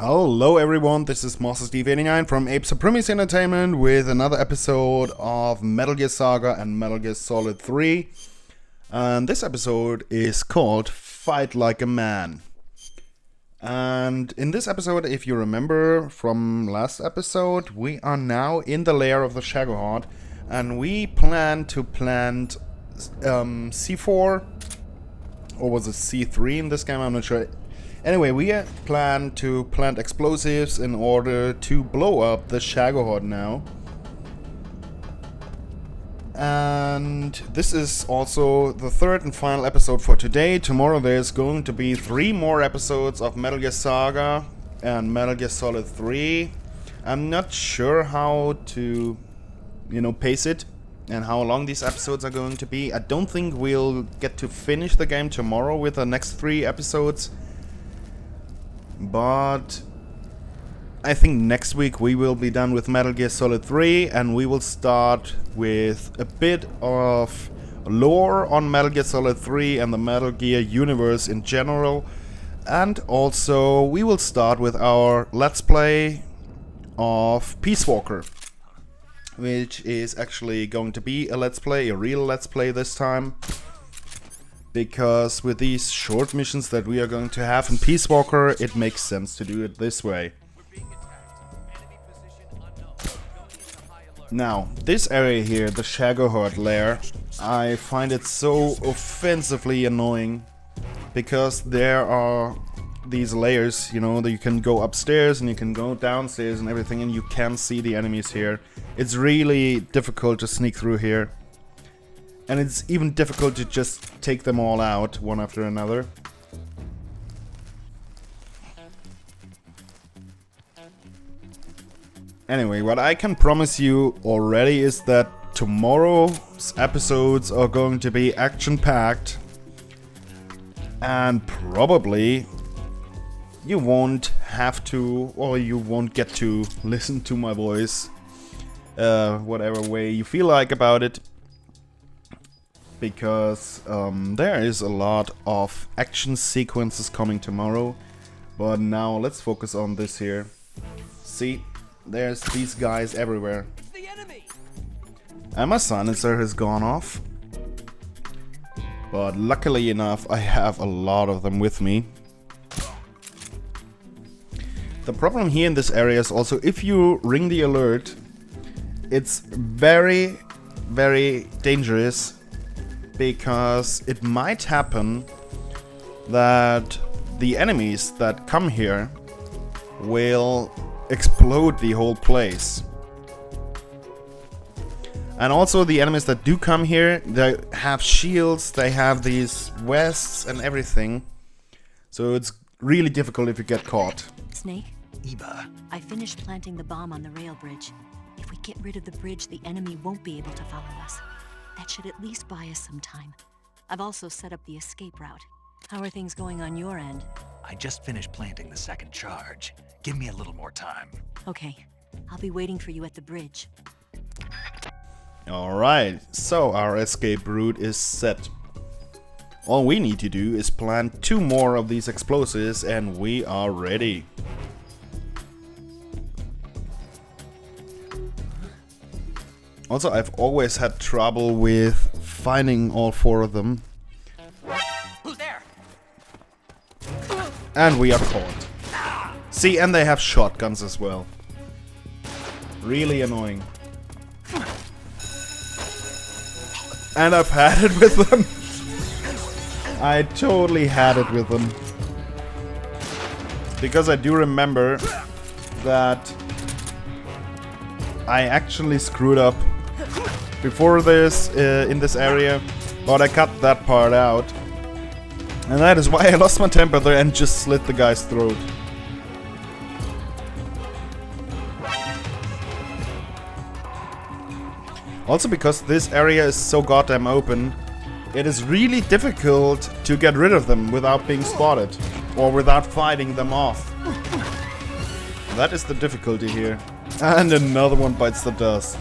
Hello everyone, this is Master Steve 89 from Ape Supremacy Entertainment with another episode of Metal Gear Saga and Metal Gear Solid 3. And this episode is called Fight Like a Man. And in this episode, if you remember from last episode, we are now in the lair of the Shagohod. And we plan to plant C4, or was it C3 in this game? I'm not sure. Anyway, we plan to plant explosives in order to blow up the Shagohod now. And this is also the third and final episode for today. Tomorrow there's going to be 3 more episodes of Metal Gear Saga and Metal Gear Solid 3. I'm not sure how to, pace it and how long these episodes are going to be. I don't think we'll get to finish the game tomorrow with the next 3 episodes. But I think next week we will be done with Metal Gear Solid 3 and we will start with a bit of lore on Metal Gear Solid 3 and the Metal Gear universe in general. And also we will start with our Let's Play of Peace Walker, which is actually going to be a Let's Play, a real Let's Play this time. Because with these short missions that we are going to have in Peace Walker, it makes sense to do it this way. Now, this area here, the Shagohod lair, I find it so offensively annoying. Because there are these layers, that you can go upstairs and you can go downstairs and everything, and you can see the enemies here. It's really difficult to sneak through here. And it's even difficult to just take them all out, one after another. Anyway, what I can promise you already is that tomorrow's episodes are going to be action-packed. And probably you won't have to, or you won't get to listen to my voice. Whatever way you feel like about it. Because there is a lot of action sequences coming tomorrow. But now let's focus on this here. See, there's these guys everywhere. And my silencer has gone off. But luckily enough, I have a lot of them with me. The problem here in this area is also, if you ring the alert, it's very, very dangerous. Because it might happen that the enemies that come here will explode the whole place. And also the enemies that do come here, they have shields, they have these vests and everything. So it's really difficult if you get caught. Snake? Eva. I finished planting the bomb on the rail bridge. If we get rid of the bridge, the enemy won't be able to follow us. That should at least buy us some time. I've also set up the escape route. How are things going on your end? I just finished planting the second charge. Give me a little more time. Okay, I'll be waiting for you at the bridge. Alright, so our escape route is set. All we need to do is plant 2 more of these explosives and we are ready. Also, I've always had trouble with finding all 4 of them. Who's there? And we are caught. See, and they have shotguns as well. Really annoying. And I've had it with them. I totally had it with them. Because I do remember that I actually screwed up before this, in this area, but I cut that part out. And that is why I lost my temper there and just slit the guy's throat. Also because this area is so goddamn open, it is really difficult to get rid of them without being spotted, or without fighting them off. That is the difficulty here. And another one bites the dust.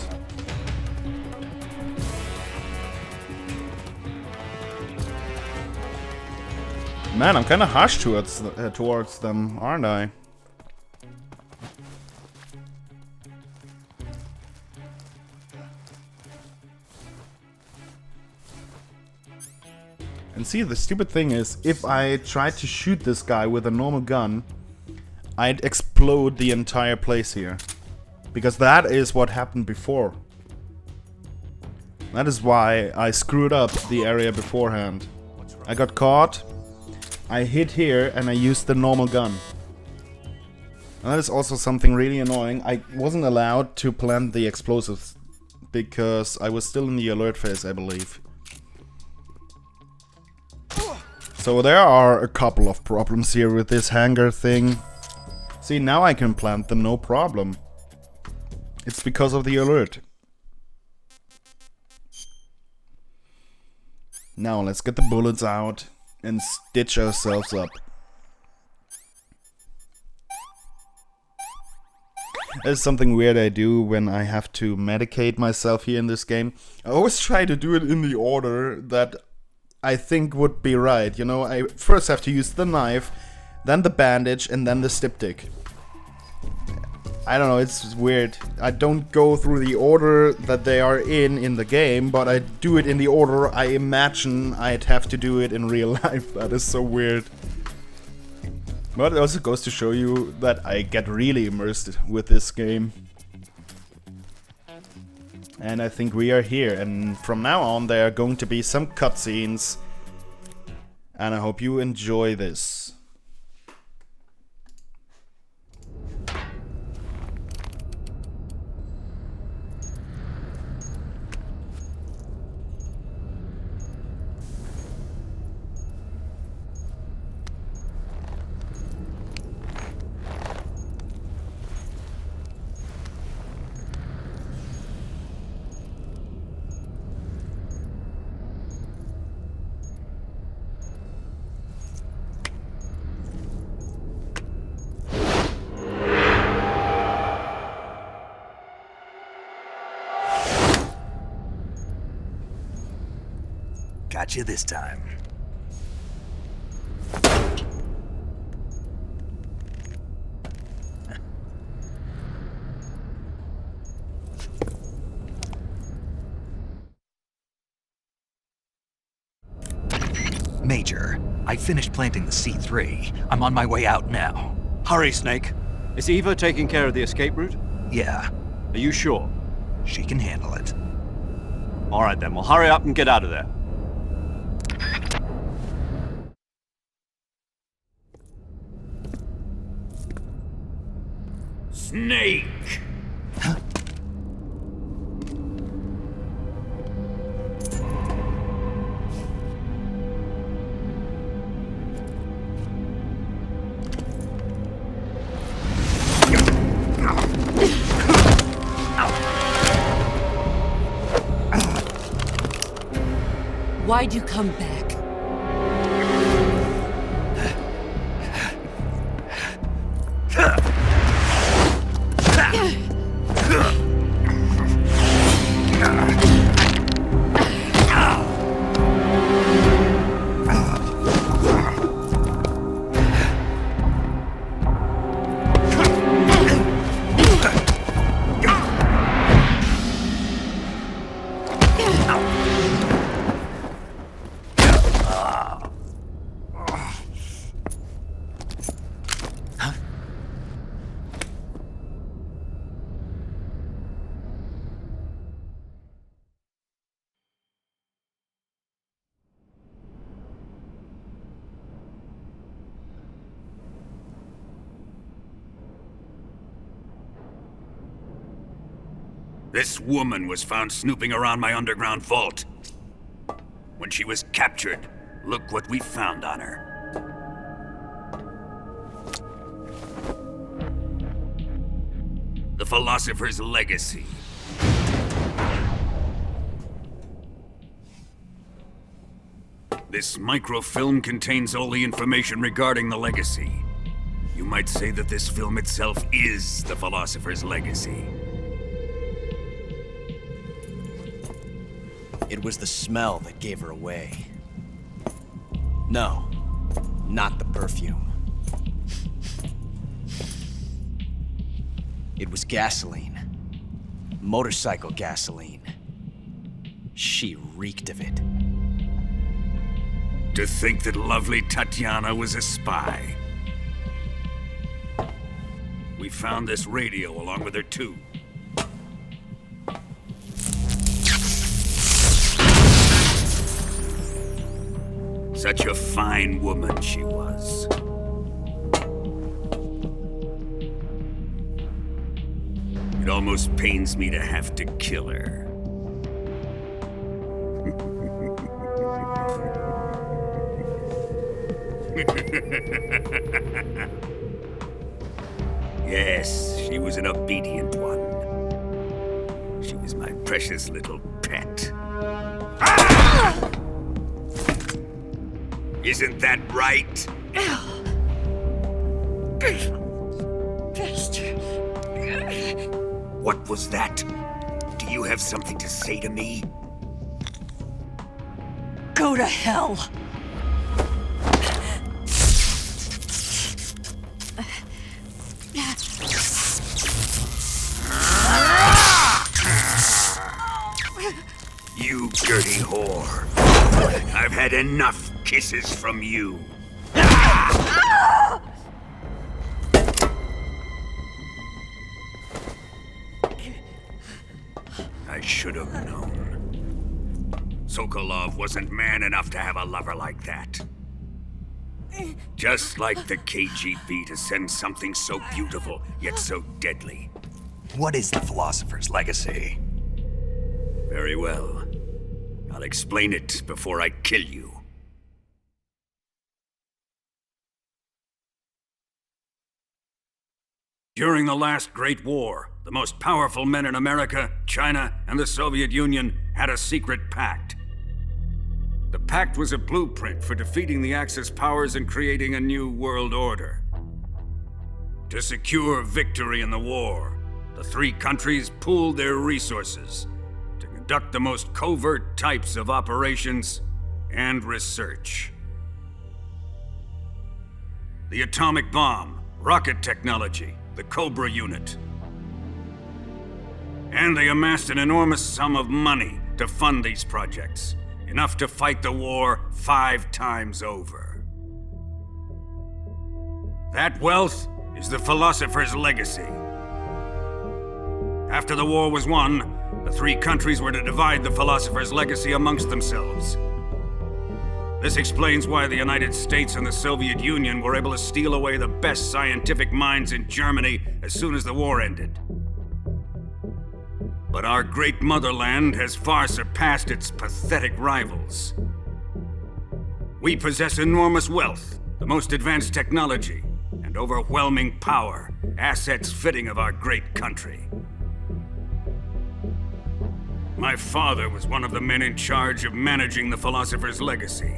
Man, I'm kinda harsh towards them, aren't I? And see, the stupid thing is, if I tried to shoot this guy with a normal gun, I'd explode the entire place here. Because that is what happened before. That is why I screwed up the area beforehand. I got caught, I hit here, and I used the normal gun. And that is also something really annoying. I wasn't allowed to plant the explosives because I was still in the alert phase, I believe. So there are a couple of problems here with this hangar thing. See, now I can plant them, no problem. It's because of the alert. Now let's get the bullets out and stitch ourselves up. That's something weird I do when I have to medicate myself here in this game. I always try to do it in the order that I think would be right. You know, I first have to use the knife, then the bandage, and then the styptic. I don't know, it's weird. I don't go through the order that they are in the game, but I do it in the order I imagine I'd have to do it in real life. That is so weird. But it also goes to show you that I get really immersed with this game. And I think we are here, and from now on there are going to be some cutscenes. And I hope you enjoy this. Got you this time. Major, I finished planting the C3. I'm on my way out now. Hurry, Snake. Is Eva taking care of the escape route? Yeah, Are you sure? she can handle it. All right then, well hurry up and get out of there. Snake! Why'd you come back? This woman was found snooping around my underground vault. When she was captured, look what we found on her. The Philosopher's Legacy. This microfilm contains all the information regarding the Legacy. You might say that this film itself is the Philosopher's Legacy. It was the smell that gave her away. No, not the perfume. It was gasoline. Motorcycle gasoline. She reeked of it. To think that lovely Tatiana was a spy. We found this radio along with her too. Such a fine woman she was. It almost pains me to have to kill her. Yes, she was an obedient one. She was my precious little pet. Ah! Isn't that right? Bastard. What was that? Do you have something to say to me? Go to hell. You dirty whore. I've had enough kisses from you. I should have known. Sokolov wasn't man enough to have a lover like that. Just like the KGB to send something so beautiful, yet so deadly. What is the Philosopher's Legacy? Very well. I'll explain it before I kill you. During the last Great War, the most powerful men in America, China, and the Soviet Union had a secret pact. The pact was a blueprint for defeating the Axis powers and creating a new world order. To secure victory in the war, the three countries pooled their resources to conduct the most covert types of operations and research. The atomic bomb, rocket technology, the Cobra unit. And they amassed an enormous sum of money to fund these projects, enough to fight the war 5 times over. That wealth is the Philosopher's Legacy. After the war was won, the three countries were to divide the Philosopher's Legacy amongst themselves. This explains why the United States and the Soviet Union were able to steal away the best scientific minds in Germany as soon as the war ended. But our great motherland has far surpassed its pathetic rivals. We possess enormous wealth, the most advanced technology, and overwhelming power, assets fitting of our great country. My father was one of the men in charge of managing the Philosopher's Legacy.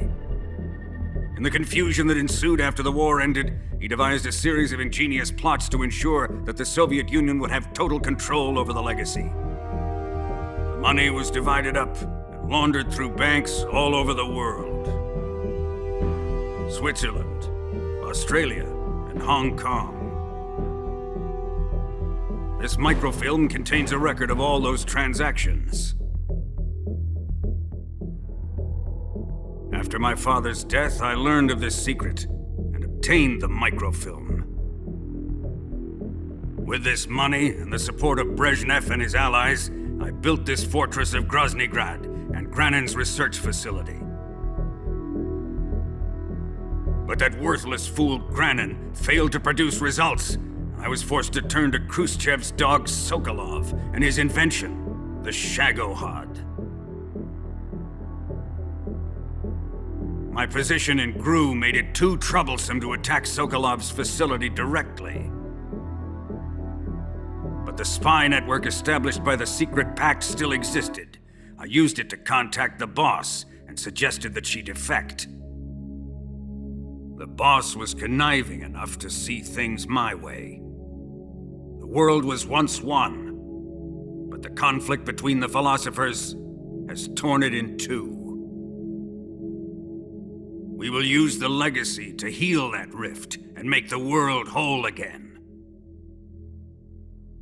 In the confusion that ensued after the war ended, he devised a series of ingenious plots to ensure that the Soviet Union would have total control over the legacy. The money was divided up and laundered through banks all over the world. Switzerland, Australia, and Hong Kong. This microfilm contains a record of all those transactions. After my father's death, I learned of this secret and obtained the microfilm. With this money and the support of Brezhnev and his allies, I built this fortress of Groznygrad and Granin's research facility. But that worthless fool Granin failed to produce results. I was forced to turn to Khrushchev's dog Sokolov and his invention, the Shagohod. My position in GRU made it too troublesome to attack Sokolov's facility directly. But the spy network established by the secret pact still existed. I used it to contact the boss and suggested that she defect. The boss was conniving enough to see things my way. The world was once one, but the conflict between the philosophers has torn it in two. We will use the legacy to heal that rift and make the world whole again.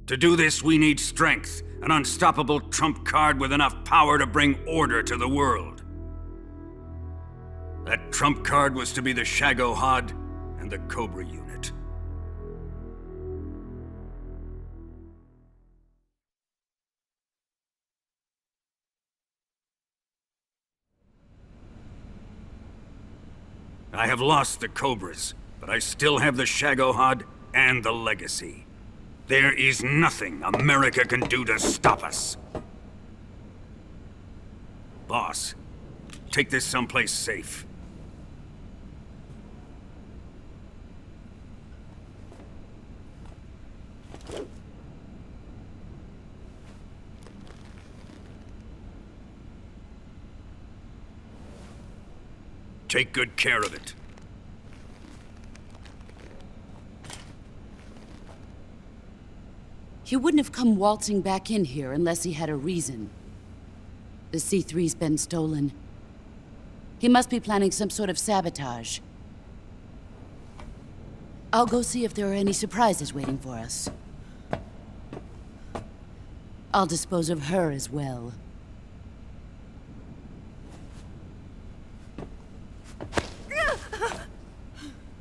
To do this, we need strength, an unstoppable trump card with enough power to bring order to the world. That trump card was to be the Shagohod and the Cobra unit. I have lost the Cobras, but I still have the Shagohod and the Legacy. There is nothing America can do to stop us. Boss, take this someplace safe. Take good care of it. He wouldn't have come waltzing back in here unless he had a reason. The C3's been stolen. He must be planning some sort of sabotage. I'll go see if there are any surprises waiting for us. I'll dispose of her as well.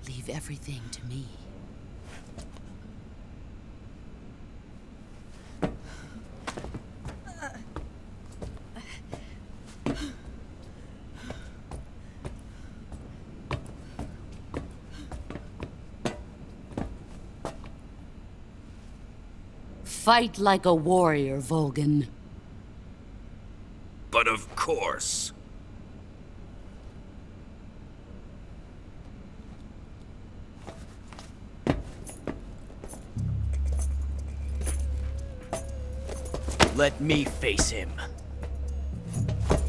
Leave everything to me. Fight like a warrior, Volgin. But of course. Let me face him.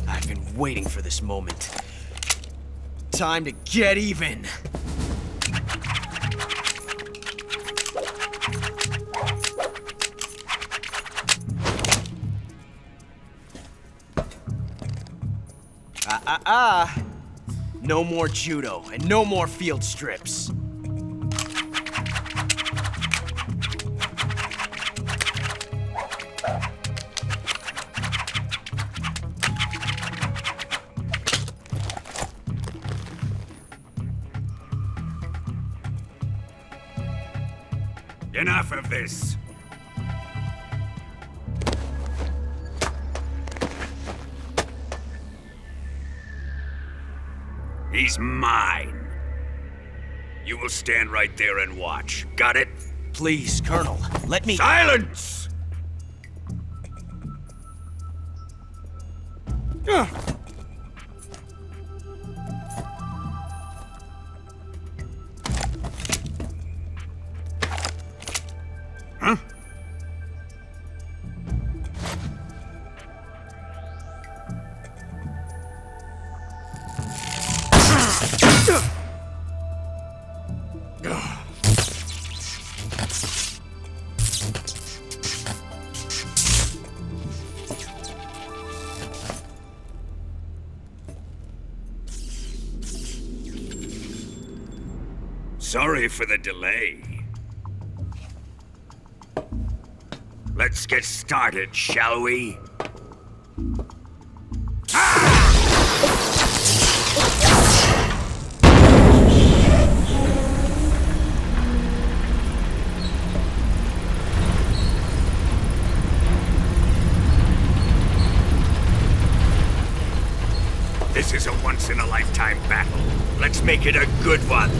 I've been waiting for this moment. Time to get even. No more judo, and no more field strips. Enough of this. He's mine. You will stand right there and watch. Got it? Please, Colonel, let me— Silence! Huh? Sorry for the delay. Let's get started, shall we? This is a once-in-a-lifetime battle. Let's make it a good one.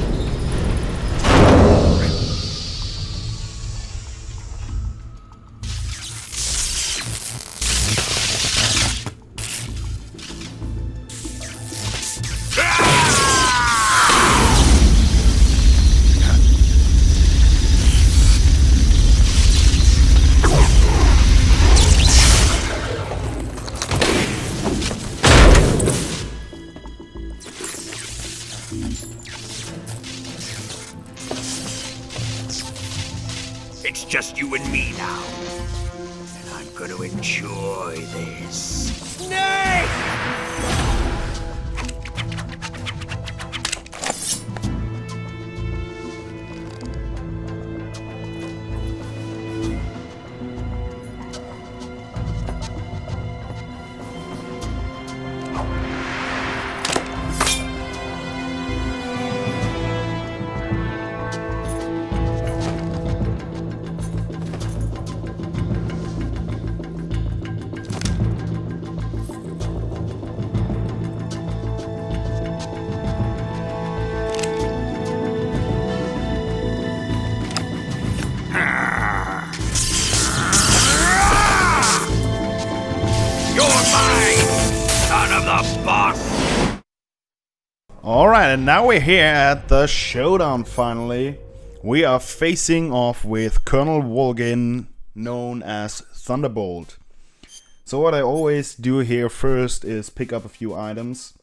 It's just you and me now. And I'm gonna enjoy this. Snake! Alright, and now we're here at the showdown finally. We are facing off with Colonel Volgin, known as Thunderbolt. So what I always do here first is pick up a few items.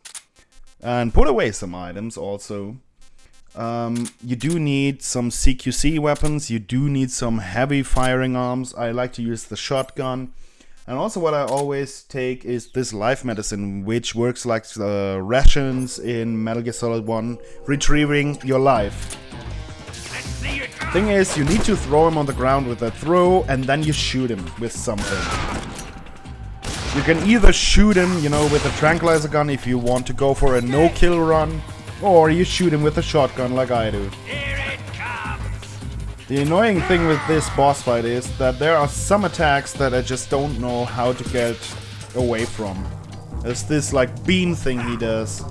And put away some items also. You do need some CQC weapons, you do need some heavy firing arms. I like to use the shotgun. And also what I always take is this life medicine, which works like the rations in Metal Gear Solid 1, retrieving your life. Thing is, you need to throw him on the ground with a throw, and then you shoot him with something. You can either shoot him, you know, with a tranquilizer gun if you want to go for a no-kill run, or you shoot him with a shotgun like I do. The annoying thing with this boss fight is that there are some attacks that I just don't know how to get away from. There's this like beam thing he does.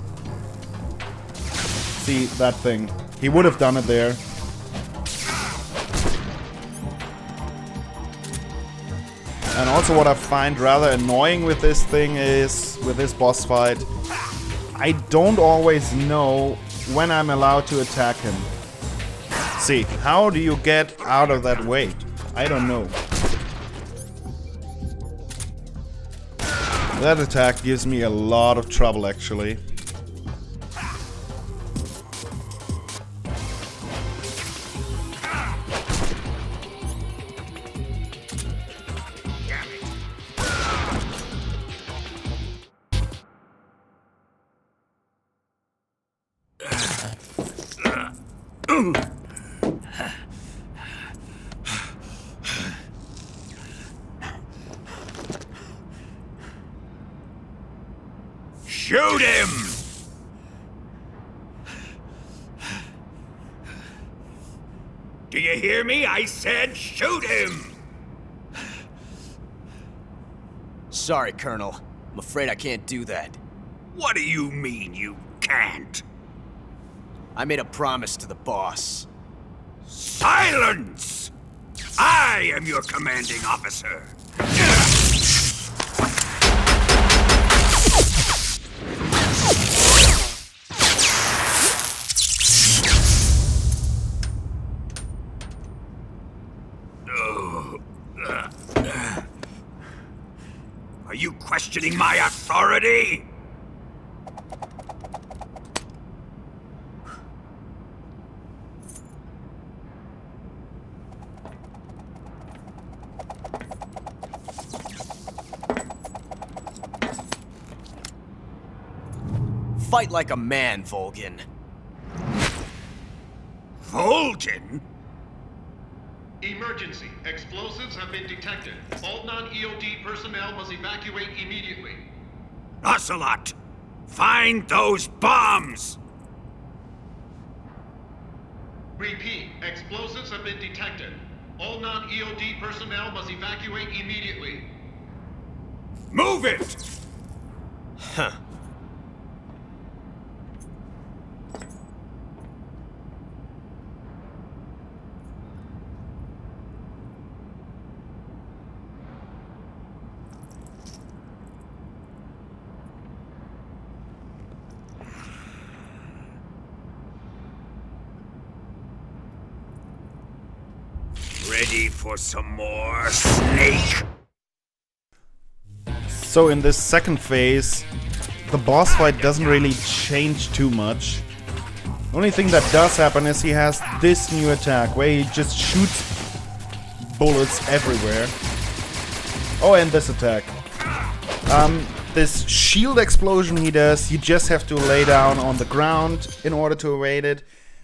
See, that thing. He would have done it there. And also what I find rather annoying with this thing is, with this boss fight, I don't always know when I'm allowed to attack him. See, how do you get out of that way? I don't know. That attack gives me a lot of trouble actually. Shoot him! Do you hear me? I said shoot him! Sorry, Colonel. I'm afraid I can't do that. What do you mean you can't? I made a promise to the boss. Silence! I am your commanding officer. Are you questioning my authority? Fight like a man, Volgin. Volgin? Emergency. Explosives have been detected. All non-EOD personnel must evacuate immediately. Ocelot! Find those bombs! Repeat. Explosives have been detected. All non-EOD personnel must evacuate immediately. Move it! Huh. Ready for some more, Snake? So in this second phase, the boss fight doesn't really change too much. The only thing that does happen is he has this new attack where he just shoots bullets everywhere. Oh, and this attack. This shield explosion he does, you just have to lay down on the ground in order to evade it.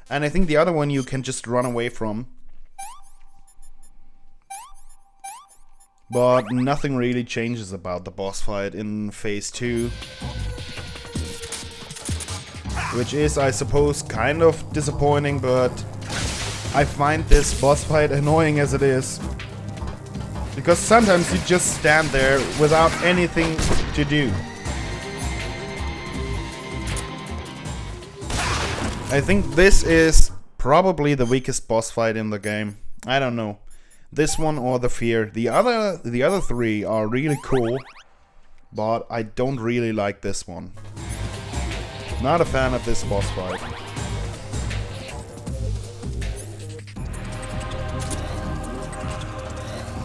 And I think the other one you can just run away from. But nothing really changes about the boss fight in phase 2. Which is, I suppose, kind of disappointing, but I find this boss fight annoying as it is. Because sometimes you just stand there without anything to do. I think this is probably the weakest boss fight in the game. I don't know. This one or the Fear. The other three are really cool, but I don't really like this one. Not a fan of this boss fight.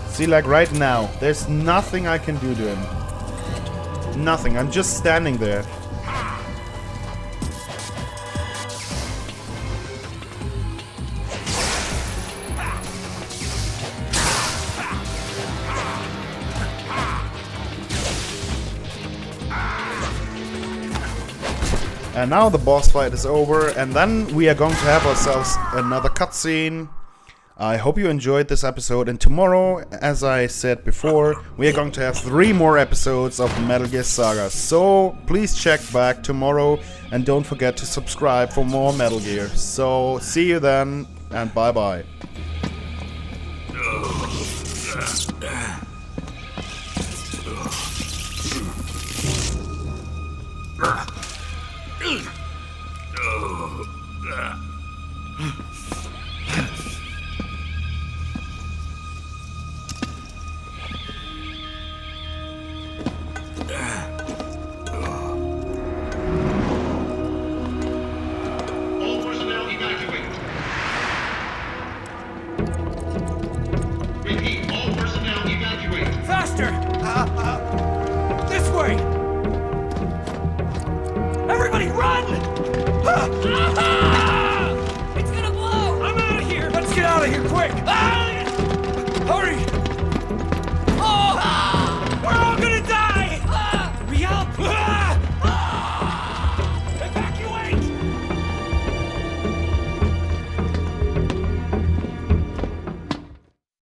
See, like right now, there's nothing I can do to him. Nothing. I'm just standing there. And now the boss fight is over, and then we are going to have ourselves another cutscene. I hope you enjoyed this episode, and tomorrow, as I said before, we are going to have 3 more episodes of Metal Gear Saga. So please check back tomorrow, and don't forget to subscribe for more Metal Gear. So see you then, and bye bye. All personnel evacuate. Repeat, all personnel evacuate. Faster! This way! Everybody run!